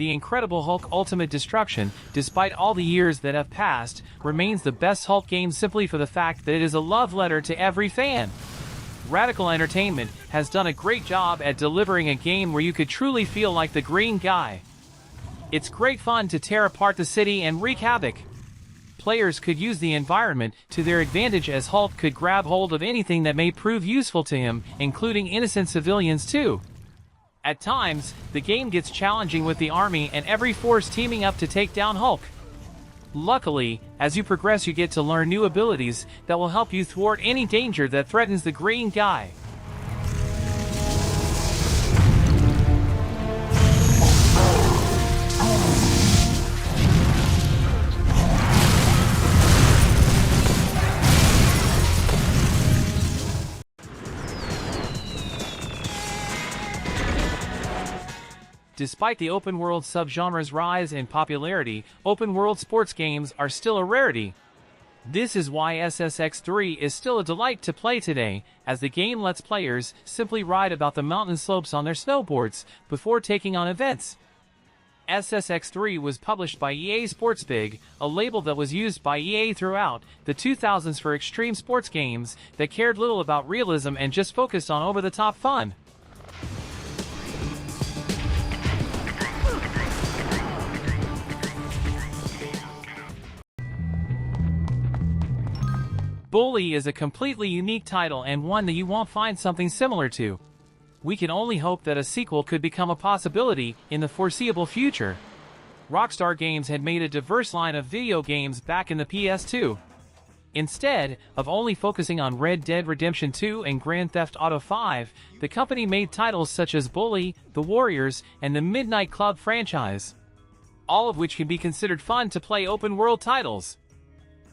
The Incredible Hulk Ultimate Destruction, despite all the years that have passed, remains the best Hulk game simply for the fact that it is a love letter to every fan. Radical Entertainment has done a great job at delivering a game where you could truly feel like the Green Guy. It's great fun to tear apart the city and wreak havoc. Players could use the environment to their advantage as Hulk could grab hold of anything that may prove useful to him, including innocent civilians too. At times, the game gets challenging with the army and every force teaming up to take down Hulk. Luckily, as you progress you get to learn new abilities that will help you thwart any danger that threatens the Green Guy. Despite the open-world subgenre's rise in popularity, open-world sports games are still a rarity. This is why SSX3 is still a delight to play today, as the game lets players simply ride about the mountain slopes on their snowboards before taking on events. SSX3 was published by EA Sports Big, a label that was used by EA throughout the 2000s for extreme sports games that cared little about realism and just focused on over-the-top fun. Bully is a completely unique title and one that you won't find something similar to. We can only hope that a sequel could become a possibility in the foreseeable future. Rockstar Games had made a diverse line of video games back in the PS2. Instead of only focusing on Red Dead Redemption 2 and Grand Theft Auto 5, the company made titles such as Bully, The Warriors, and the Midnight Club franchise, all of which can be considered fun to play open-world titles.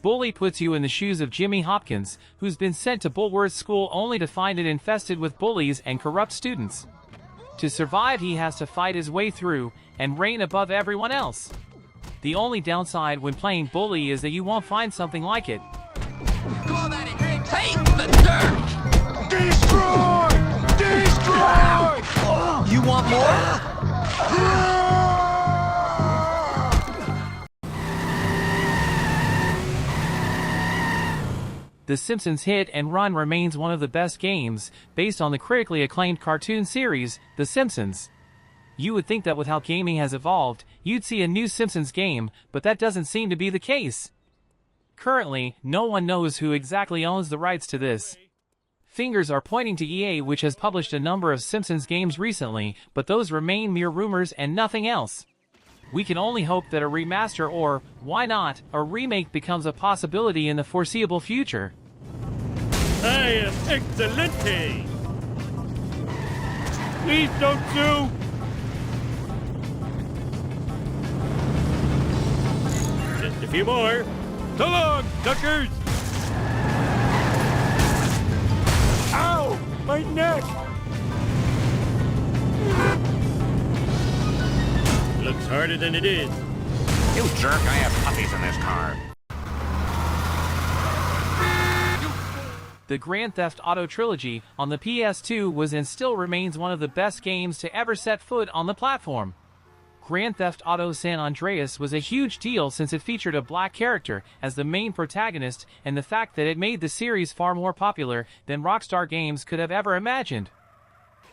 Bully puts you in the shoes of Jimmy Hopkins, who's been sent to Bulworth School only to find it infested with bullies and corrupt students. To survive, he has to fight his way through and reign above everyone else. The only downside when playing Bully is that you won't find something like it. Call that it. Take the dirt! Destroy! Destroy! You want more? The Simpsons Hit and Run remains one of the best games, based on the critically acclaimed cartoon series, The Simpsons. You would think that with how gaming has evolved, you'd see a new Simpsons game, but that doesn't seem to be the case. Currently, no one knows who exactly owns the rights to this. Fingers are pointing to EA, which has published a number of Simpsons games recently, but those remain mere rumors and nothing else. We can only hope that a remaster or, why not, a remake becomes a possibility in the foreseeable future. I am excelente! Please don't sue! Just a few more. So long, suckers! Ow! My neck! Looks harder than it is. You jerk, I have puppies in this car. The Grand Theft Auto trilogy on the PS2 was and still remains one of the best games to ever set foot on the platform. Grand Theft Auto San Andreas was a huge deal since it featured a black character as the main protagonist, and the fact that it made the series far more popular than Rockstar Games could have ever imagined.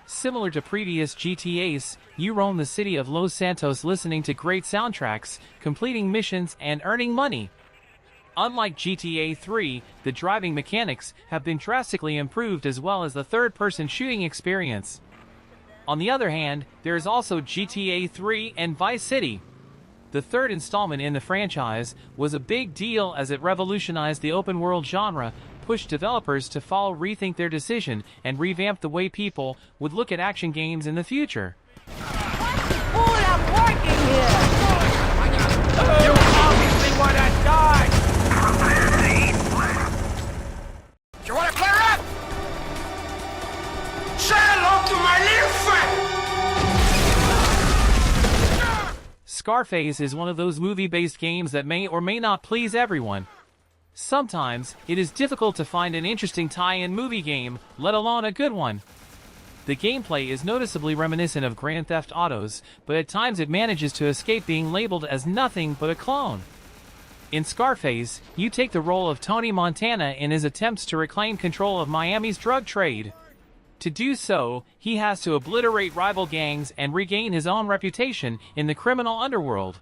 Similar to previous GTAs, you roam the city of Los Santos listening to great soundtracks, completing missions, and earning money. Unlike GTA 3, the driving mechanics have been drastically improved as well as the third-person shooting experience. On the other hand, there is also GTA 3 and Vice City. The third installment in the franchise was a big deal as it revolutionized the open-world genre, pushed developers to rethink their decision, and revamp the way people would look at action games in the future. I'm working here! You obviously want to die! You want to clear up? Say hello to my little friend! Scarface is one of those movie-based games that may or may not please everyone. Sometimes, it is difficult to find an interesting tie-in movie game, let alone a good one. The gameplay is noticeably reminiscent of Grand Theft Auto's, but at times it manages to escape being labeled as nothing but a clone. In Scarface, you take the role of Tony Montana in his attempts to reclaim control of Miami's drug trade. To do so, he has to obliterate rival gangs and regain his own reputation in the criminal underworld.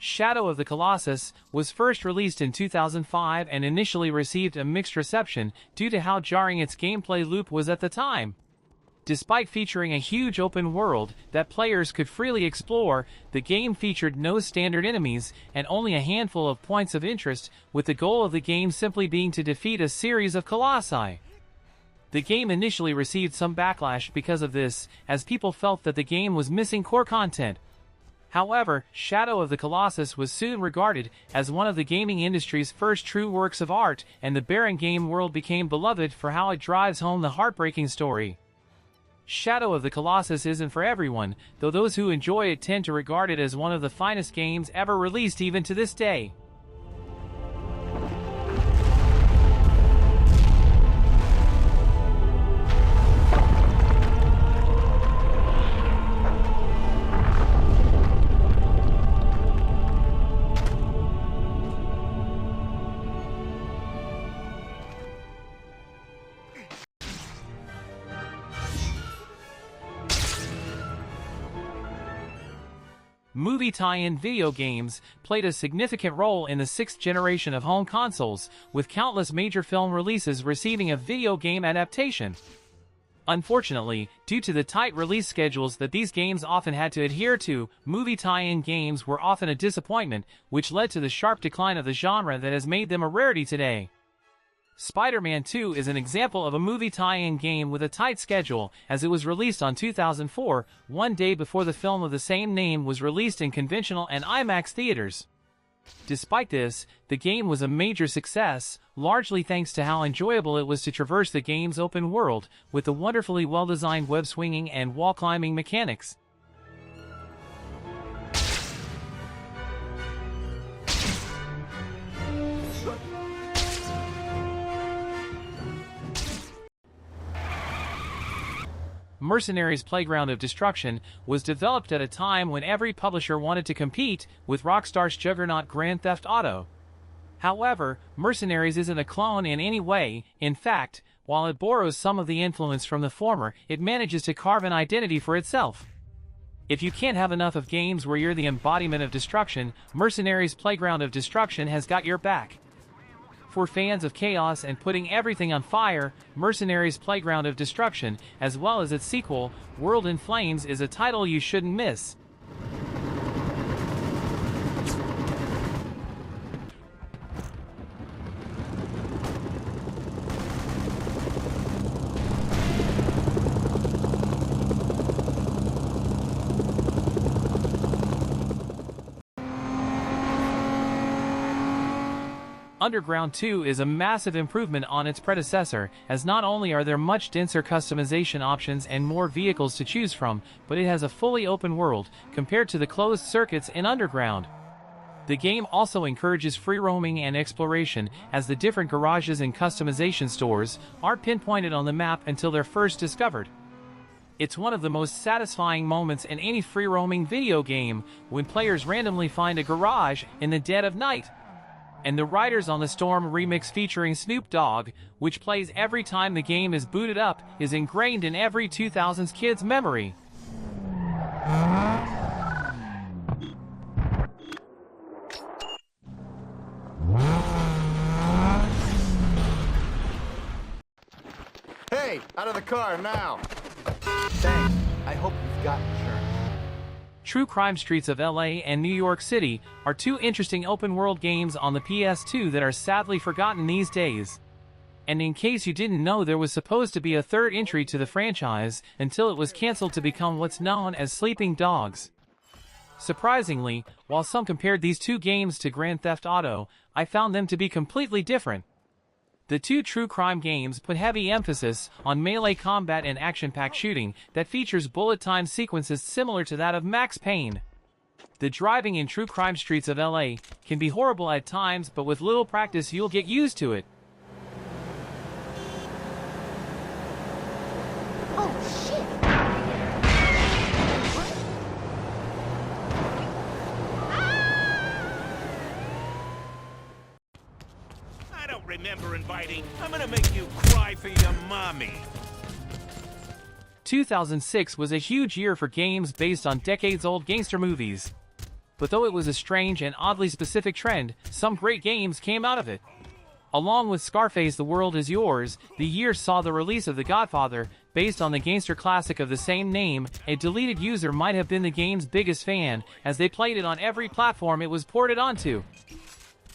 Shadow of the Colossus was first released in 2005 and initially received a mixed reception due to how jarring its gameplay loop was at the time. Despite featuring a huge open world that players could freely explore, the game featured no standard enemies and only a handful of points of interest, with the goal of the game simply being to defeat a series of colossi. The game initially received some backlash because of this, as people felt that the game was missing core content. However, Shadow of the Colossus was soon regarded as one of the gaming industry's first true works of art, and the barren game world became beloved for how it drives home the heartbreaking story. Shadow of the Colossus isn't for everyone, though those who enjoy it tend to regard it as one of the finest games ever released even to this day. Movie tie-in video games played a significant role in the sixth generation of home consoles, with countless major film releases receiving a video game adaptation. Unfortunately, due to the tight release schedules that these games often had to adhere to, movie tie-in games were often a disappointment, which led to the sharp decline of the genre that has made them a rarity today. Spider-Man 2 is an example of a movie tie-in game with a tight schedule, as it was released on 2004, one day before the film of the same name was released in conventional and IMAX theaters. Despite this, the game was a major success, largely thanks to how enjoyable it was to traverse the game's open world, with the wonderfully well-designed web-swinging and wall-climbing mechanics. Mercenaries' Playground of Destruction was developed at a time when every publisher wanted to compete with Rockstar's juggernaut Grand Theft Auto. However, Mercenaries isn't a clone in any way. In fact, while it borrows some of the influence from the former, it manages to carve an identity for itself. If you can't have enough of games where you're the embodiment of destruction, Mercenaries' Playground of Destruction has got your back. For fans of chaos and putting everything on fire, Mercenaries' Playground of Destruction, as well as its sequel, World in Flames, is a title you shouldn't miss. Underground 2 is a massive improvement on its predecessor, as not only are there much denser customization options and more vehicles to choose from, but it has a fully open world, compared to the closed circuits in Underground. The game also encourages free roaming and exploration, as the different garages and customization stores aren't pinpointed on the map until they're first discovered. It's one of the most satisfying moments in any free-roaming video game, when players randomly find a garage in the dead of night. And the Riders on the Storm remix featuring Snoop Dogg, which plays every time the game is booted up, is ingrained in every 2000s kid's memory. Hey, out of the car now! Thanks. I hope you've got insurance. True Crime Streets of LA and New York City are two interesting open-world games on the PS2 that are sadly forgotten these days. And in case you didn't know, there was supposed to be a third entry to the franchise until it was cancelled to become what's known as Sleeping Dogs. Surprisingly, while some compared these two games to Grand Theft Auto, I found them to be completely different. The two true crime games put heavy emphasis on melee combat and action-packed shooting that features bullet-time sequences similar to that of Max Payne. The driving in true crime streets of LA can be horrible at times, but with little practice you'll get used to it. Oh, shit! I don't remember inviting. I'm gonna make you cry for your mommy. 2006 was a huge year for games based on decades-old gangster movies. But though it was a strange and oddly specific trend, some great games came out of it. Along with Scarface: The World Is Yours, the year saw the release of The Godfather, based on the gangster classic of the same name. A deleted user might have been the game's biggest fan, as they played it on every platform it was ported onto.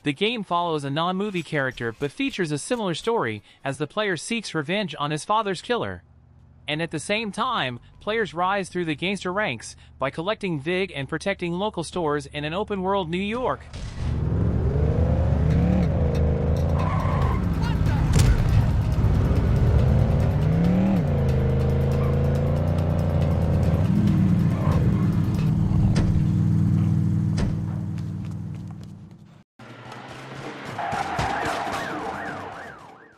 The game follows a non-movie character but features a similar story, as the player seeks revenge on his father's killer. And at the same time, players rise through the gangster ranks by collecting VIG and protecting local stores in an open-world New York.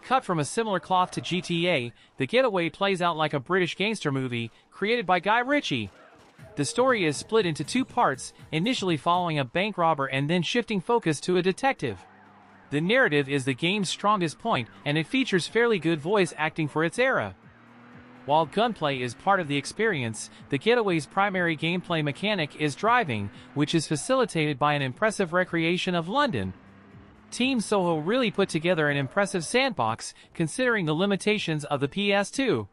Cut from a similar cloth to GTA, The Getaway plays out like a British gangster movie, created by Guy Ritchie. The story is split into two parts, initially following a bank robber and then shifting focus to a detective. The narrative is the game's strongest point, and it features fairly good voice acting for its era. While gunplay is part of the experience, The Getaway's primary gameplay mechanic is driving, which is facilitated by an impressive recreation of London. Team Soho really put together an impressive sandbox, considering the limitations of the PS2.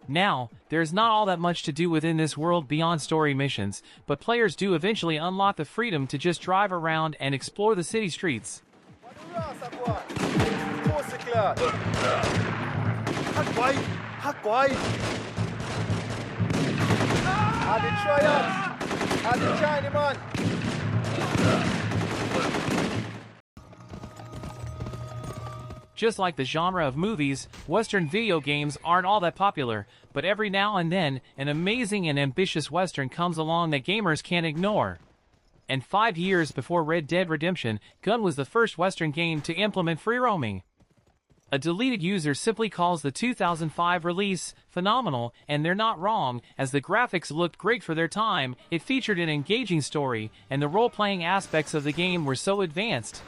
Now, there's not all that much to do within this world beyond story missions, but players do eventually unlock the freedom to just drive around and explore the city streets. Just like the genre of movies, Western video games aren't all that popular, but every now and then, an amazing and ambitious Western comes along that gamers can't ignore. And 5 years before Red Dead Redemption, Gun was the first Western game to implement free roaming. A deleted user simply calls the 2005 release phenomenal, and they're not wrong, as the graphics looked great for their time, it featured an engaging story, and the role-playing aspects of the game were so advanced.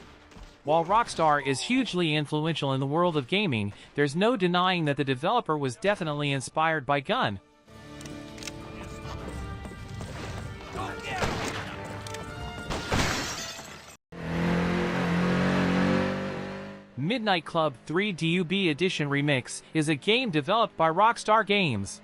While Rockstar is hugely influential in the world of gaming, there's no denying that the developer was definitely inspired by Gun. Midnight Club 3 DUB Edition Remix is a game developed by Rockstar Games.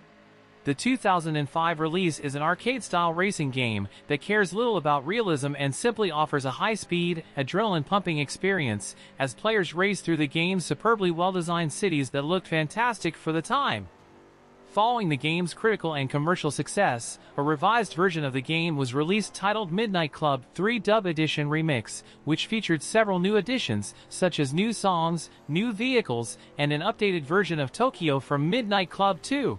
The 2005 release is an arcade-style racing game that cares little about realism and simply offers a high-speed, adrenaline-pumping experience as players race through the game's superbly well-designed cities that looked fantastic for the time. Following the game's critical and commercial success, a revised version of the game was released titled Midnight Club 3 Dub Edition Remix, which featured several new additions, such as new songs, new vehicles, and an updated version of Tokyo from Midnight Club 2.